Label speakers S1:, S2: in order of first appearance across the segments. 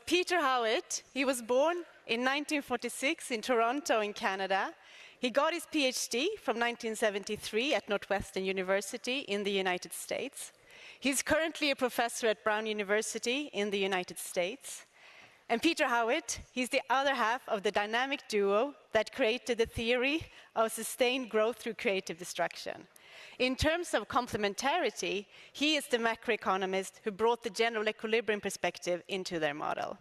S1: Peter Howitt, he was born in 1946 in Toronto in Canada. He got his PhD from 1973 at Northwestern University in the United States. He's currently a professor at Brown University in the United States. And Peter Howitt, he's the other half of the dynamic duo that created the theory of sustained growth through creative destruction. In terms of complementarity, he is the macroeconomist who brought the general equilibrium perspective into their model.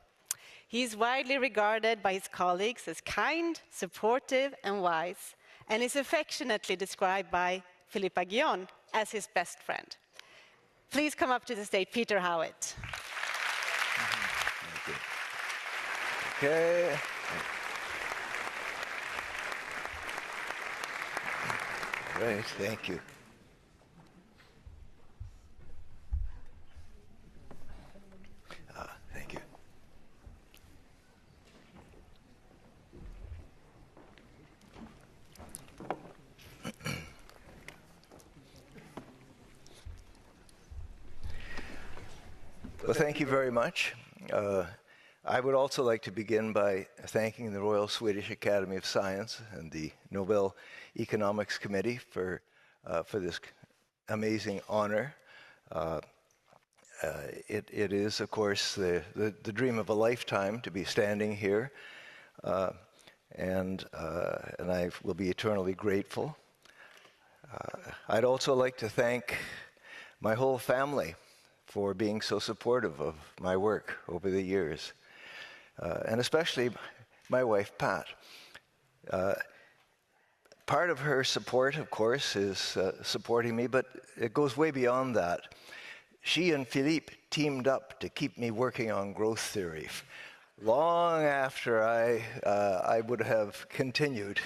S1: He is widely regarded by his colleagues as kind, supportive, and wise, and is affectionately described by Philippe Aghion as his best friend. Please come up to the stage, Peter Howitt.
S2: Thank you. Okay. Great, thank you. Thank you. Well, thank you very much. I would also like to begin by thanking the Royal Swedish Academy of Science and the Nobel Economics Committee for this amazing honor. It is, of course, the dream of a lifetime to be standing here, and I will be eternally grateful. I'd also like to thank my whole family for being so supportive of my work over the years, and especially my wife, Pat. Part of her support, of course, is supporting me, but it goes way beyond that. She and Philippe teamed up to keep me working on growth theory long after I would have continued.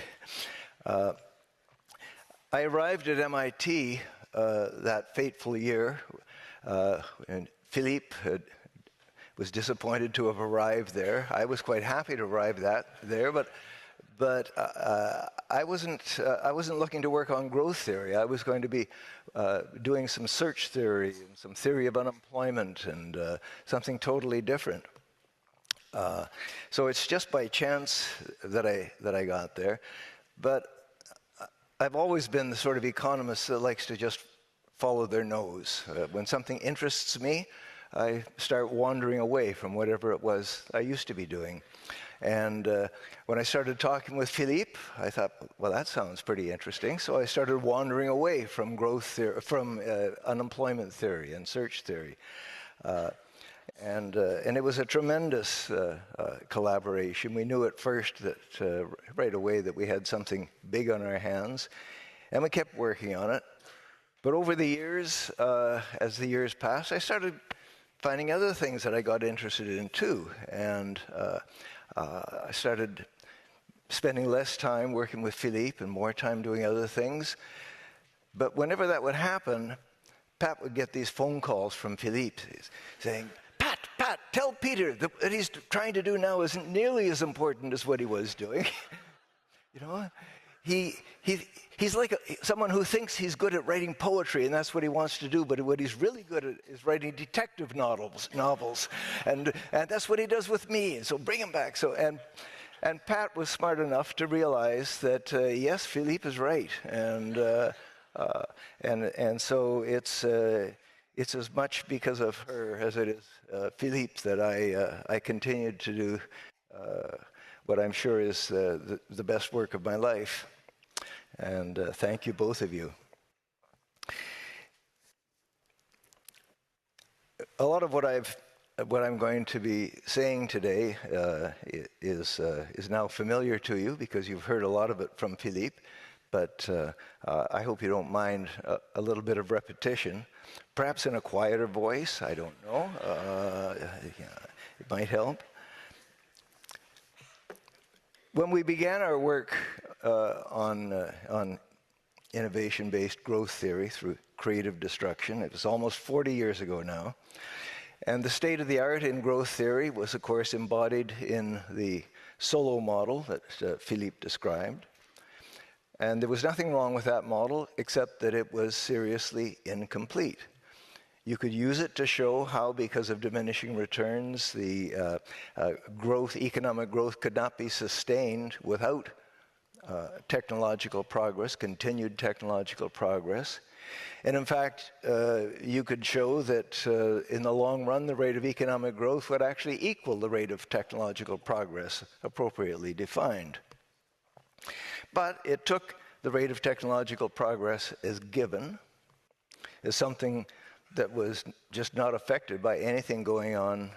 S2: I arrived at MIT that fateful year, and Philippe was disappointed to have arrived there. I was quite happy to arrive there, but I wasn't looking to work on growth theory. I was going to be doing some search theory and some theory of unemployment and something totally different. So it's just by chance that I got there. But I've always been the sort of economist that likes to just follow their nose. When something interests me, I start wandering away from whatever it was I used to be doing. And when I started talking with Philippe, I thought, well, that sounds pretty interesting. So I started wandering away from growth theory, from unemployment theory and search theory. And it was a tremendous collaboration. We knew at first that right away that we had something big on our hands, and we kept working on it. But over the years, as the years passed, I started finding other things that I got interested in too, and I started spending less time working with Philippe and more time doing other things. But whenever that would happen, Pat would get these phone calls from Philippe saying, Pat, tell Peter that what he's trying to do now isn't nearly as important as what he was doing. You know, he's like someone who thinks he's good at writing poetry, and that's what he wants to do, but what he's really good at is writing detective novels, and that's what he does with me, and so bring him back. So and Pat was smart enough to realize that yes, Philippe is right, and so it's as much because of her as it is Philippe that I continued to do what I'm sure is the best work of my life. And thank you, both of you. A lot of what I'm going to be saying today is now familiar to you because you've heard a lot of it from Philippe. But I hope you don't mind a little bit of repetition, perhaps in a quieter voice. I don't know. It might help. When we began our work on innovation-based growth theory through creative destruction, it was almost 40 years ago now. And the state of the art in growth theory was, of course, embodied in the solo model that Philippe described. And there was nothing wrong with that model, except that it was seriously incomplete. You could use it to show how, because of diminishing returns, the economic growth could not be sustained without technological progress, continued technological progress. And in fact, you could show that in the long run, the rate of economic growth would actually equal the rate of technological progress appropriately defined. But it took the rate of technological progress as given, as something that was just not affected by anything going on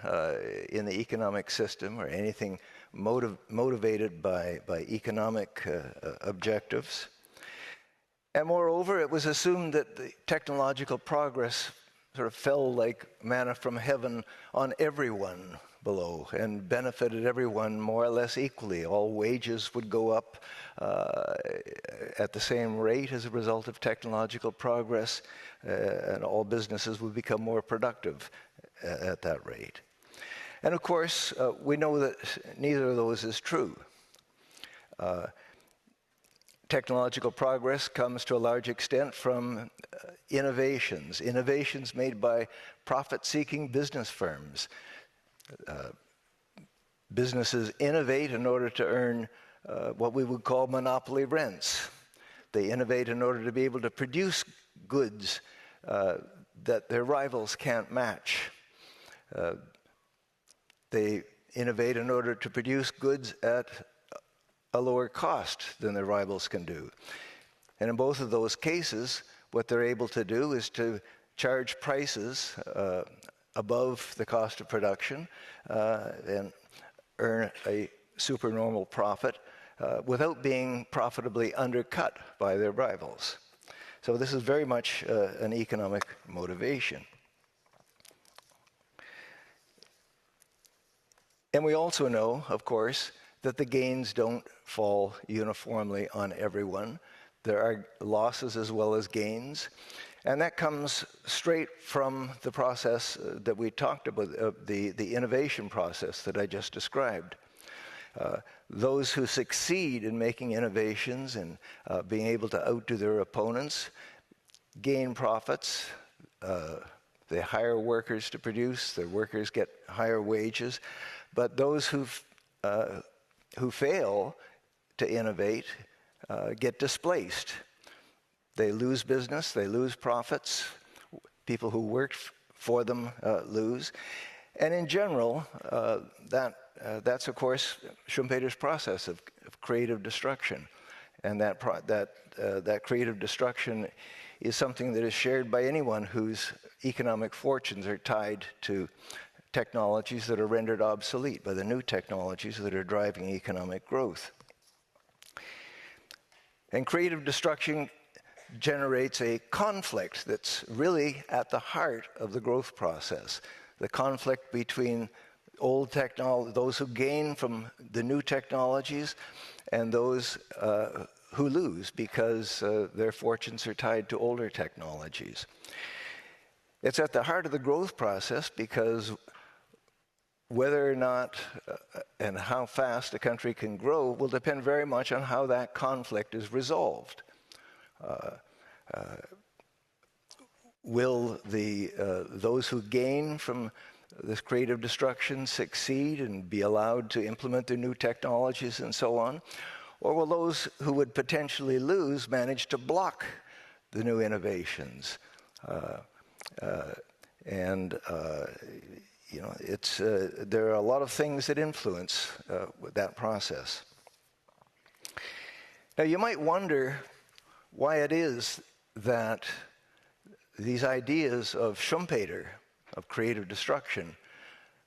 S2: in the economic system or anything motivated by economic objectives. And moreover, it was assumed that the technological progress sort of fell like manna from heaven on everyone below and benefited everyone more or less equally. All wages would go up at the same rate as a result of technological progress, and all businesses would become more productive at that rate. And of course, we know that neither of those is true. Technological progress comes to a large extent from innovations made by profit-seeking business firms. Businesses innovate in order to earn what we would call monopoly rents. They innovate in order to be able to produce goods that their rivals can't match. They innovate in order to produce goods at a lower cost than their rivals can do. And in both of those cases, what they're able to do is to charge prices above the cost of production and earn a supernormal profit without being profitably undercut by their rivals. So this is very much an economic motivation. And we also know, of course, that the gains don't fall uniformly on everyone. There are losses as well as gains. And that comes straight from the process that we talked about, the innovation process that I just described. Those who succeed in making innovations and being able to outdo their opponents gain profits. They hire workers to produce. Their workers get higher wages. But those who fail to innovate get displaced. They lose business, they lose profits. People who worked for them lose. And in general, that's, of course, Schumpeter's process of creative destruction. And that creative destruction is something that is shared by anyone whose economic fortunes are tied to technologies that are rendered obsolete by the new technologies that are driving economic growth. And creative destruction generates a conflict that's really at the heart of the growth process. The conflict between those who gain from the new technologies and those who lose because their fortunes are tied to older technologies. It's at the heart of the growth process because whether or not and how fast a country can grow will depend very much on how that conflict is resolved. Will those who gain from this creative destruction succeed and be allowed to implement their new technologies and so on? Or will those who would potentially lose manage to block the new innovations? There are a lot of things that influence that process. Now, you might wonder why it is that these ideas of Schumpeter, of creative destruction,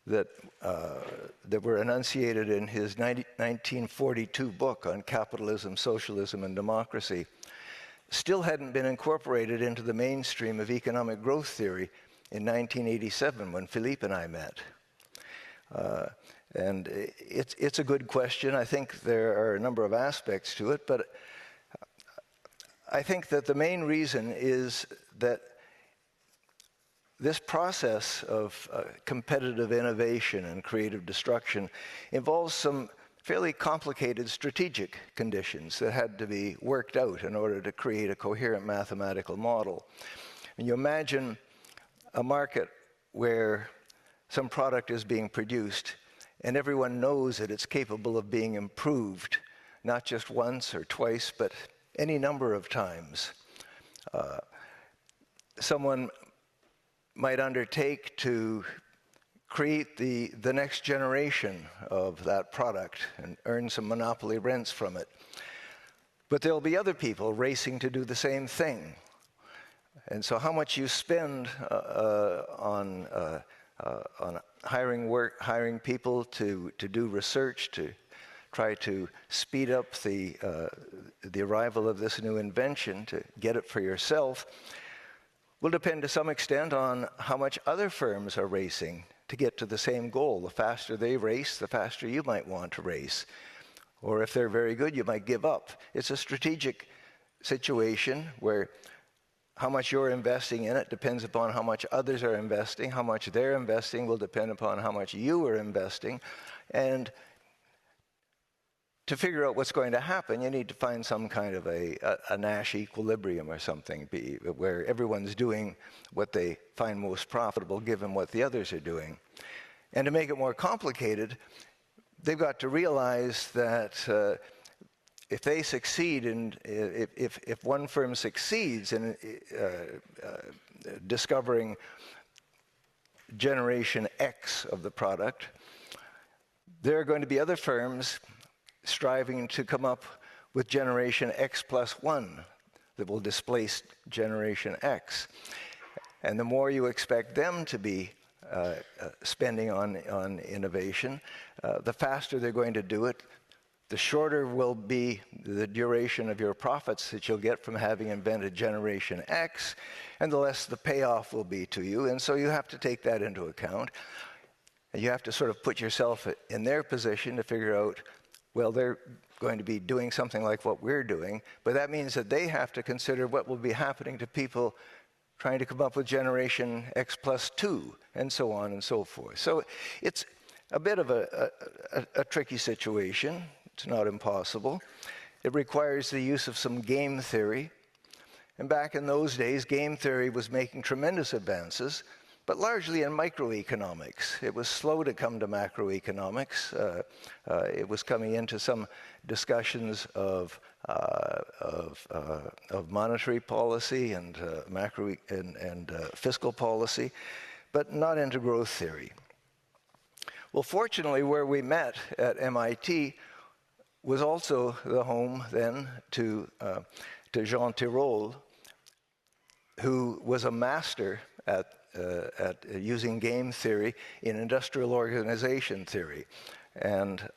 S2: that were enunciated in his 1942 book on capitalism, socialism, and democracy, still hadn't been incorporated into the mainstream of economic growth theory in 1987 when Philippe and I met. And it's a good question. I think there are a number of aspects to it, but I think that the main reason is that this process of competitive innovation and creative destruction involves some fairly complicated strategic conditions that had to be worked out in order to create a coherent mathematical model. And you imagine a market where some product is being produced and everyone knows that it's capable of being improved, not just once or twice, but any number of times. Someone might undertake to create the next generation of that product and earn some monopoly rents from it. But there'll be other people racing to do the same thing. And so how much you spend on hiring people to do research, to try to speed up the arrival of this new invention, to get it for yourself, will depend to some extent on how much other firms are racing to get to the same goal. The faster they race, the faster you might want to race. Or if they're very good, you might give up. It's a strategic situation where how much you're investing in it depends upon how much others are investing. How much they're investing will depend upon how much you are investing. And to figure out what's going to happen, you need to find some kind of a Nash equilibrium or something, where everyone's doing what they find most profitable given what the others are doing. And to make it more complicated, they've got to realize that if they succeed, if one firm succeeds in discovering generation X of the product, there are going to be other firms striving to come up with generation X plus 1 that will displace generation X. And the more you expect them to be spending on innovation, the faster they're going to do it, the shorter will be the duration of your profits that you'll get from having invented generation X, and the less the payoff will be to you. And so you have to take that into account. And you have to sort of put yourself in their position to figure out, well, they're going to be doing something like what we're doing, but that means that they have to consider what will be happening to people trying to come up with generation X plus 2, and so on and so forth. So it's a bit of a tricky situation. It's not impossible. It requires the use of some game theory. And back in those days, game theory was making tremendous advances, but largely in microeconomics. It was slow to come to macroeconomics. It was coming into some discussions of monetary policy and fiscal policy, but not into growth theory. Well, fortunately, where we met at MIT was also the home then to Jean Tirole, who was a master at using game theory in industrial organization theory. And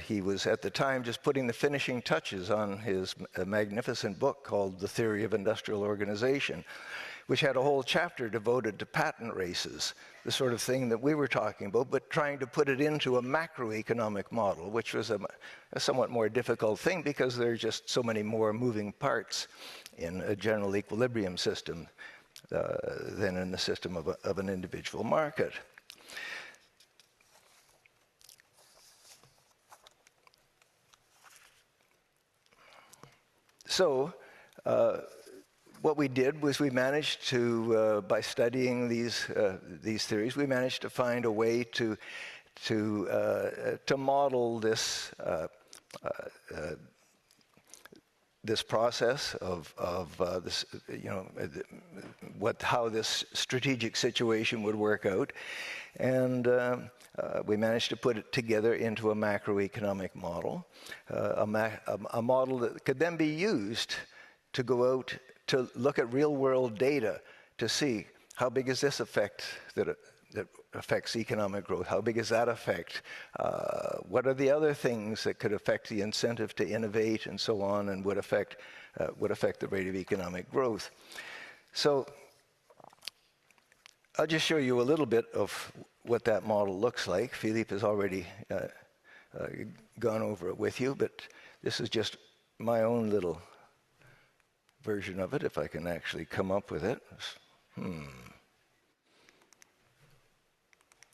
S2: he was at the time just putting the finishing touches on his magnificent book called The Theory of Industrial Organization, which had a whole chapter devoted to patent races, the sort of thing that we were talking about, but trying to put it into a macroeconomic model, which was a somewhat more difficult thing because there are just so many more moving parts in a general equilibrium system than in the system of an individual market. So what we did was we managed to, by studying these theories, we managed to find a way to model this this process of this, how this strategic situation would work out, and we managed to put it together into a macroeconomic model, a model that could then be used to go out to look at real-world data to see how big is this effect that affects economic growth, how big is that effect, what are the other things that could affect the incentive to innovate and so on, and would affect the rate of economic growth. So I'll just show you a little bit of what that model looks like. Philippe has already gone over it with you, but this is just my own little version of it, if I can actually come up with it.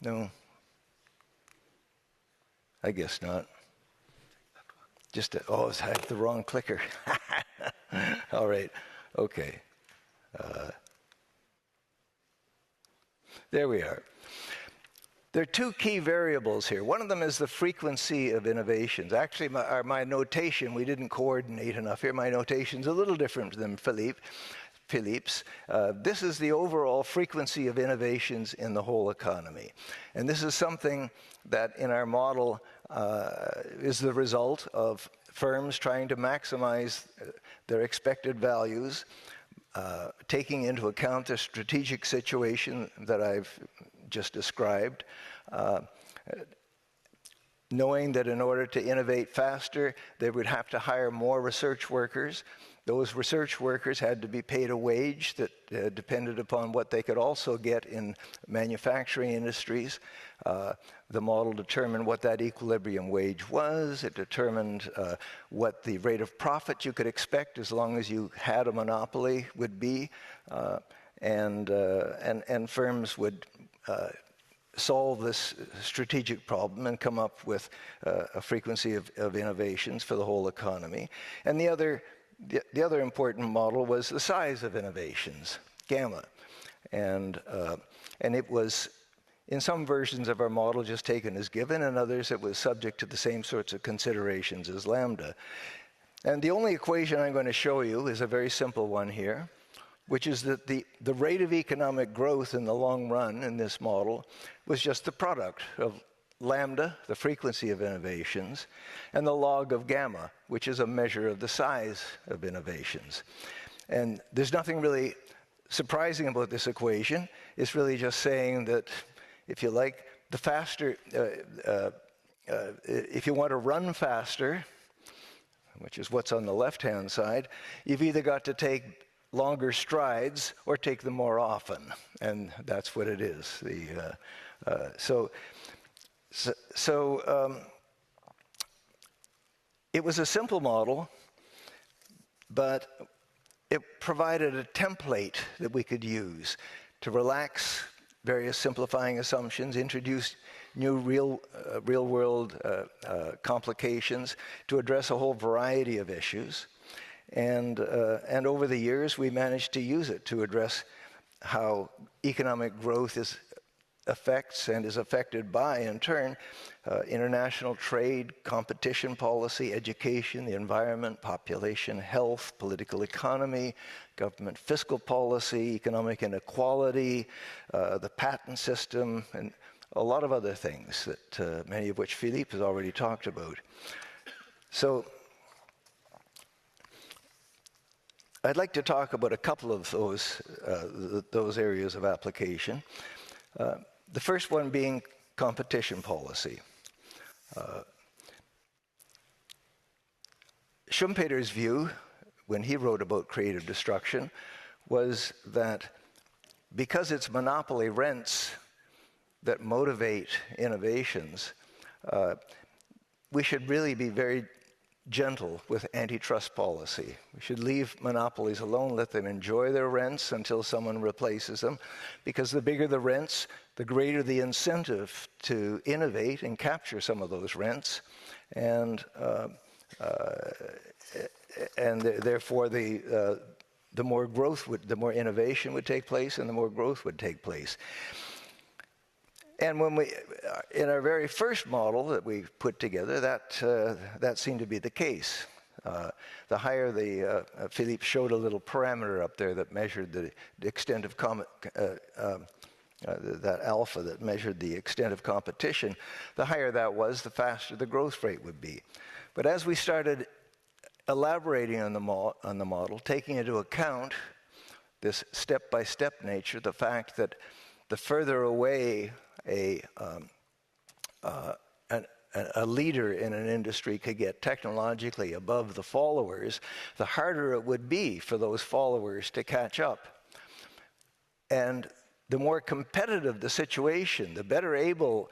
S2: No, I guess not. Oh, I had the wrong clicker. All right, okay. There we are. There are two key variables here. One of them is the frequency of innovations. Actually, my notation, we didn't coordinate enough here. My notation's a little different than Philippe's. This is the overall frequency of innovations in the whole economy. And this is something that in our model is the result of firms trying to maximize their expected values, taking into account the strategic situation that I've just described, knowing that in order to innovate faster, they would have to hire more research workers. Those research workers had to be paid a wage that depended upon what they could also get in manufacturing industries. The model determined what that equilibrium wage was. It determined what the rate of profit you could expect as long as you had a monopoly would be. And firms would solve this strategic problem and come up with a frequency of innovations for the whole economy. And the other important model was the size of innovations, gamma. And it was, in some versions of our model, just taken as given, and others it was subject to the same sorts of considerations as lambda. And the only equation I'm going to show you is a very simple one here, which is that the rate of economic growth in the long run in this model was just the product of lambda, the frequency of innovations, and the log of gamma, which is a measure of the size of innovations. And there's nothing really surprising about this equation. It's really just saying that, if you like, the faster, if you want to run faster, which is what's on the left-hand side, you've either got to take longer strides or take them more often, and that's what it is. It was a simple model, but it provided a template that we could use to relax various simplifying assumptions, introduce new real-world complications to address a whole variety of issues. And over the years, we managed to use it to address how economic growth affects and is affected by, in turn, international trade, competition policy, education, the environment, population health, political economy, government fiscal policy, economic inequality, the patent system, and a lot of other things that many of which Philippe has already talked about. So I'd like to talk about a couple of those areas of application. The first one being competition policy. Schumpeter's view, when he wrote about creative destruction, was that because it's monopoly rents that motivate innovations, we should really be very gentle with antitrust policy. We should leave monopolies alone, let them enjoy their rents until someone replaces them, because the bigger the rents, the greater the incentive to innovate and capture some of those rents, and therefore the more growth the more innovation would take place, and the more growth would take place. And when in our very first model that we put together, that seemed to be the case. The higher Philippe showed a little parameter up there that measured the extent of that alpha that measured the extent of competition. The higher that was, the faster the growth rate would be. But as we started elaborating on the model, taking into account this step-by-step nature, the fact that the further away a leader in an industry could get technologically above the followers, the harder it would be for those followers to catch up. And the more competitive the situation, the better able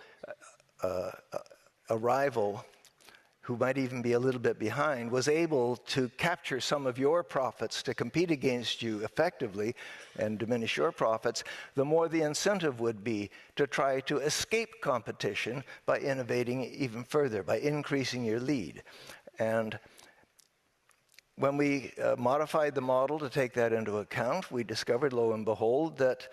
S2: a rival who might even be a little bit behind was able to capture some of your profits to compete against you effectively and diminish your profits, the more the incentive would be to try to escape competition by innovating even further, by increasing your lead. And when we modified the model to take that into account, we discovered, lo and behold, that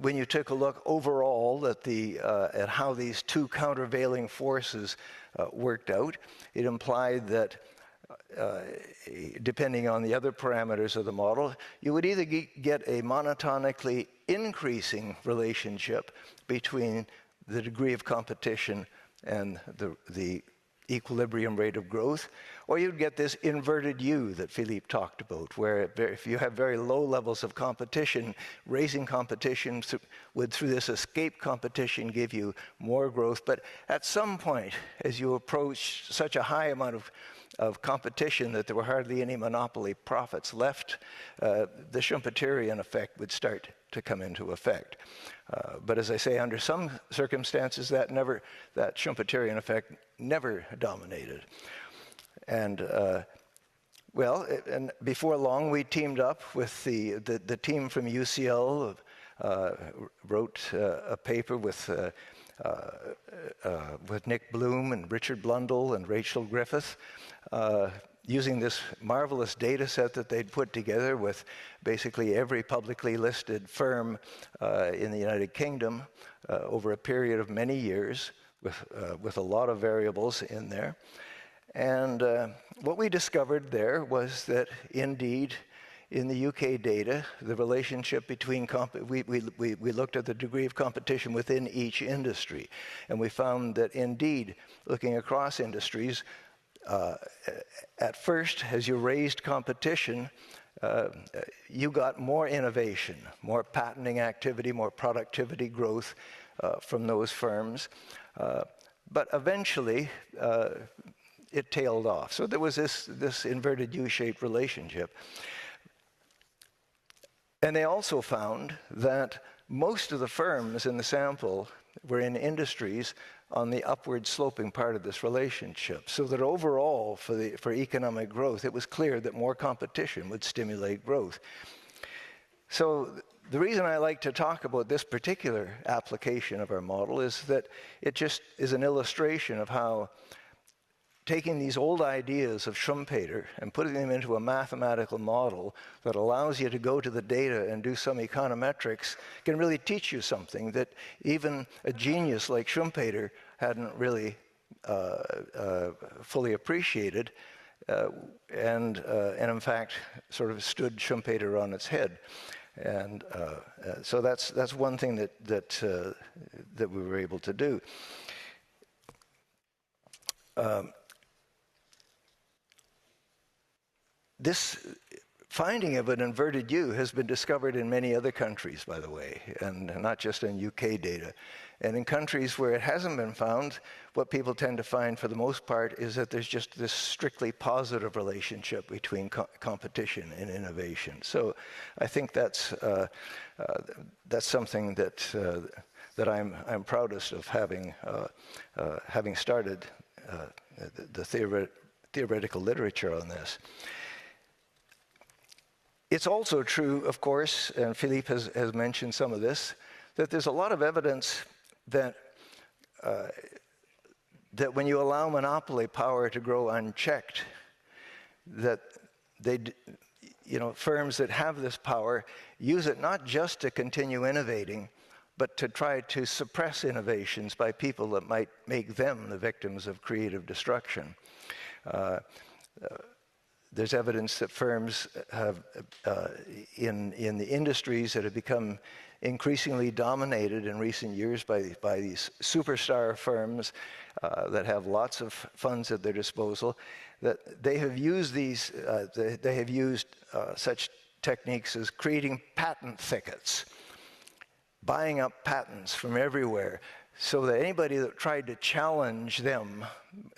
S2: when you took a look overall at how these two countervailing forces worked out, it implied that depending on the other parameters of the model, you would either get a monotonically increasing relationship between the degree of competition and the equilibrium rate of growth, or you'd get this inverted U that Philippe talked about, where if you have very low levels of competition, raising competition would, through this escape competition, give you more growth. But at some point, as you approach such a high amount of competition that there were hardly any monopoly profits left, the Schumpeterian effect would start to come into effect. But as I say, under some circumstances, that Schumpeterian effect never dominated. And and before long, we teamed up with the team from UCL, wrote a paper with Nick Bloom and Richard Blundell and Rachel Griffith, using this marvelous data set that they'd put together with basically every publicly listed firm in the United Kingdom over a period of many years, with a lot of variables in there. And what we discovered there was that indeed, in the UK data, the relationship between, we looked at the degree of competition within each industry, and we found that indeed, looking across industries, at first, as you raised competition, you got more innovation, more patenting activity, more productivity growth from those firms. But eventually, it tailed off. So there was this inverted U-shaped relationship. And they also found that most of the firms in the sample were in industries on the upward sloping part of this relationship. So that overall, for economic growth, it was clear that more competition would stimulate growth. So the reason I like to talk about this particular application of our model is that it just is an illustration of how taking these old ideas of Schumpeter and putting them into a mathematical model that allows you to go to the data and do some econometrics can really teach you something that even a genius like Schumpeter hadn't really fully appreciated, and in fact sort of stood Schumpeter on its head. And so that's one thing that we were able to do. This finding of an inverted U has been discovered in many other countries, by the way, and not just in UK data. And in countries where it hasn't been found, what people tend to find for the most part is that there's just this strictly positive relationship between competition and innovation. So I think that's something that I'm proudest of having started the theoretical literature on this. It's also true, of course, and Philippe has mentioned some of this, that there's a lot of evidence that when you allow monopoly power to grow unchecked, that firms that have this power use it not just to continue innovating, but to try to suppress innovations by people that might make them the victims of creative destruction. There's evidence that firms have, in the industries that have become increasingly dominated in recent years by these superstar firms that have lots of funds at their disposal, that they have used such techniques as creating patent thickets, buying up patents from everywhere, so that anybody that tried to challenge them,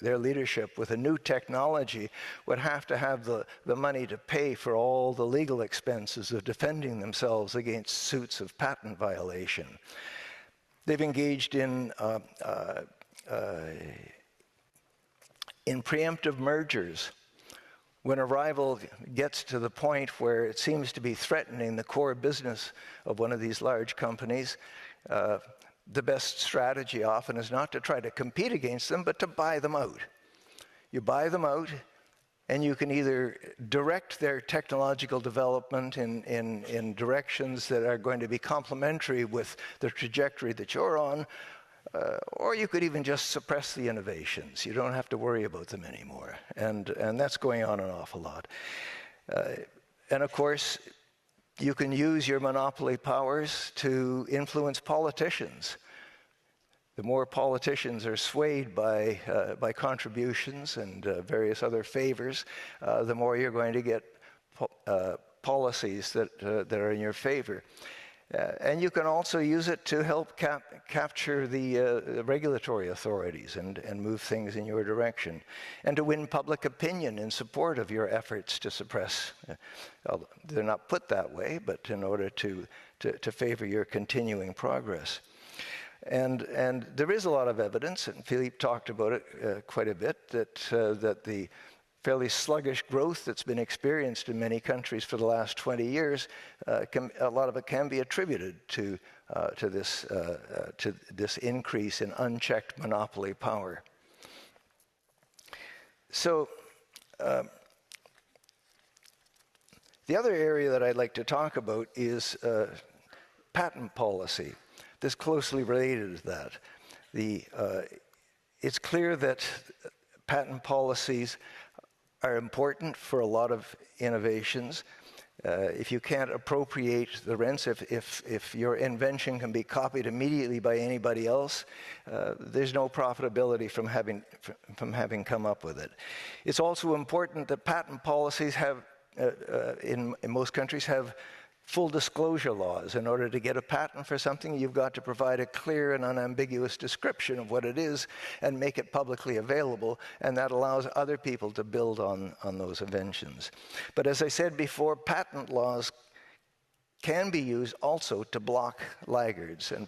S2: their leadership, with a new technology would have to have the money to pay for all the legal expenses of defending themselves against suits of patent violation. They've engaged in preemptive mergers. When a rival gets to the point where it seems to be threatening the core business of one of these large companies, the best strategy often is not to try to compete against them, but to buy them out. You buy them out, and you can either direct their technological development in directions that are going to be complementary with the trajectory that you're on, or you could even just suppress the innovations. You don't have to worry about them anymore. And that's going on an awful lot. And of course, you can use your monopoly powers to influence politicians. The more politicians are swayed by contributions and various other favors, the more you're going to get policies that are in your favor. And you can also use it to help capture the regulatory authorities and move things in your direction, and to win public opinion in support of your efforts to suppress. They're not put that way, but in order to favor your continuing progress. And there is a lot of evidence, and Philippe talked about it quite a bit, that the fairly sluggish growth that's been experienced in many countries for the last 20 years, a lot of it can be attributed to this increase in unchecked monopoly power. So the other area that I'd like to talk about is patent policy. This closely related to that. It's clear that patent policies are important for a lot of innovations. If you can't appropriate the rents, if your invention can be copied immediately by anybody else, there's no profitability from having come up with it. It's also important that patent policies have, in most countries, have full disclosure laws. In order to get a patent for something, you've got to provide a clear and unambiguous description of what it is and make it publicly available, and that allows other people to build on those inventions. But as I said before, patent laws can be used also to block laggards and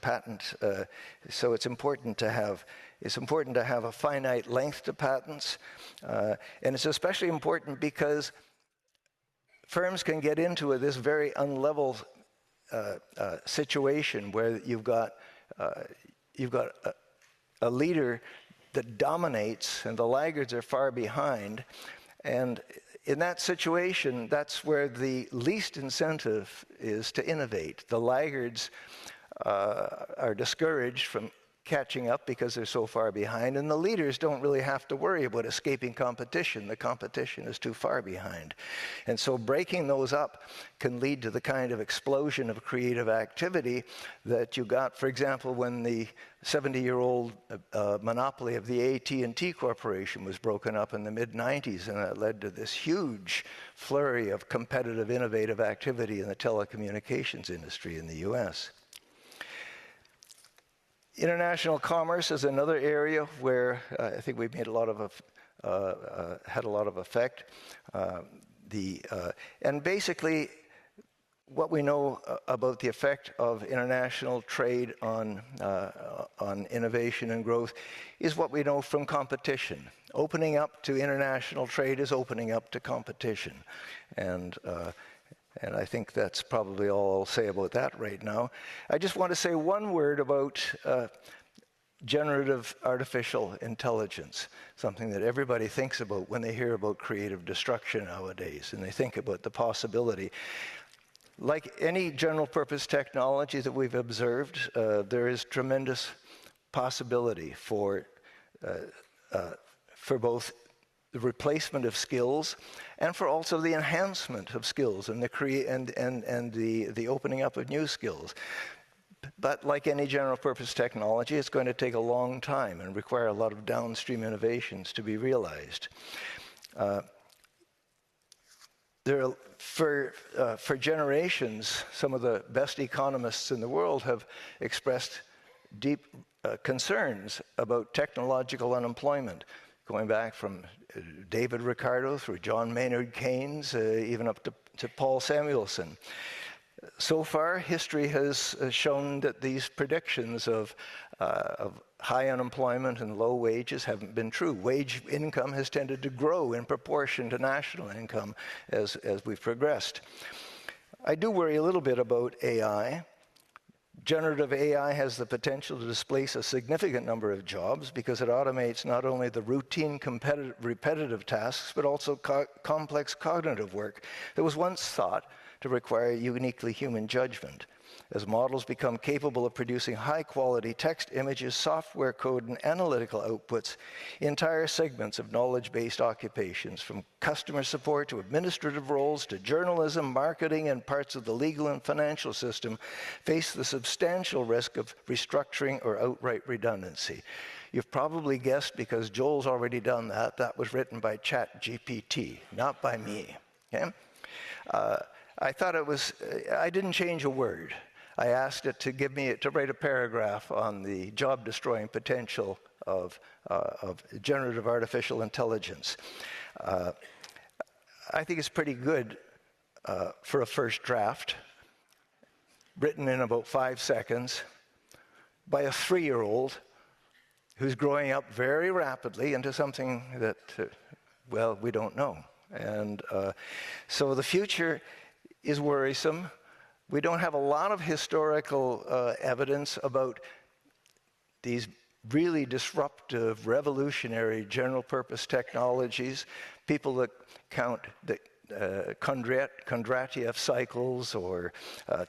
S2: so it's important to have a finite length to patents, and it's especially important because firms can get into this very unlevel situation where you've got a leader that dominates and the laggards are far behind. And in that situation, that's where the least incentive is to innovate. The laggards are discouraged from catching up because they're so far behind, and the leaders don't really have to worry about escaping competition. The competition is too far behind. And so breaking those up can lead to the kind of explosion of creative activity that you got, for example, when the 70-year-old monopoly of the AT&T Corporation was broken up in the mid-90s, and that led to this huge flurry of competitive, innovative activity in the telecommunications industry in the US. International commerce is another area where I think we've made a lot of had a lot of effect. And basically, what we know about the effect of international trade on innovation and growth is what we know from competition. Opening up to international trade is opening up to competition, and I think that's probably all I'll say about that right now. I just want to say one word about generative artificial intelligence, something that everybody thinks about when they hear about creative destruction nowadays, and they think about the possibility. Like any general purpose technology that we've observed, there is tremendous possibility for both the replacement of skills, and for also the enhancement of skills and the opening up of new skills. But like any general purpose technology, it's going to take a long time and require a lot of downstream innovations to be realized. For generations, some of the best economists in the world have expressed deep concerns about technological unemployment, going back from David Ricardo through John Maynard Keynes, even up to Paul Samuelson. So far, history has shown that these predictions of high unemployment and low wages haven't been true. Wage income has tended to grow in proportion to national income as we've progressed. I do worry a little bit about AI, Generative AI has the potential to displace a significant number of jobs because it automates not only the routine, repetitive tasks, but also complex cognitive work that was once thought to require uniquely human judgment. As models become capable of producing high-quality text, images, software code, and analytical outputs, entire segments of knowledge-based occupations, from customer support to administrative roles to journalism, marketing, and parts of the legal and financial system, face the substantial risk of restructuring or outright redundancy. You've probably guessed because Joel's already done that. That was written by ChatGPT, not by me. Okay? I thought it was, I didn't change a word. I asked it to write a paragraph on the job-destroying potential of generative artificial intelligence. I think it's pretty good for a first draft, written in about 5 seconds by a 3-year-old who's growing up very rapidly into something that, well, we don't know. And so the future is worrisome. We don't have a lot of historical evidence about these really disruptive, revolutionary general-purpose technologies. People that count the Kondratiev cycles or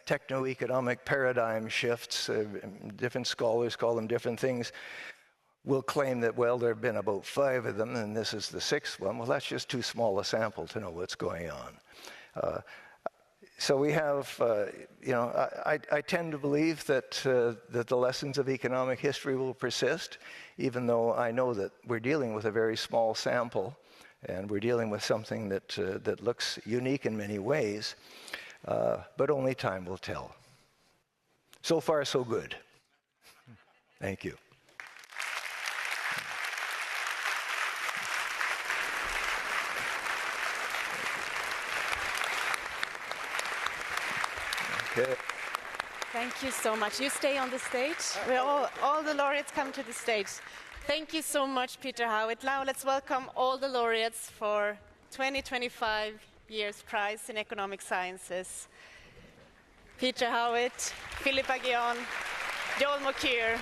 S2: techno-economic paradigm shifts, different scholars call them different things, will claim that, well, there have been about 5 of them, and this is the 6th one. Well, that's just too small a sample to know what's going on. So we have, I tend to believe that the lessons of economic history will persist, even though I know that we're dealing with a very small sample, and we're dealing with something that looks unique in many ways, but only time will tell. So far, so good. Thank you. Okay.
S1: Thank you so much. You stay on the stage. All the laureates come to the stage. Thank you so much, Peter Howitt. Now let's welcome all the laureates for 2025 Year's Prize in Economic Sciences. Peter Howitt, Philip Aghion, Joel Mokyr,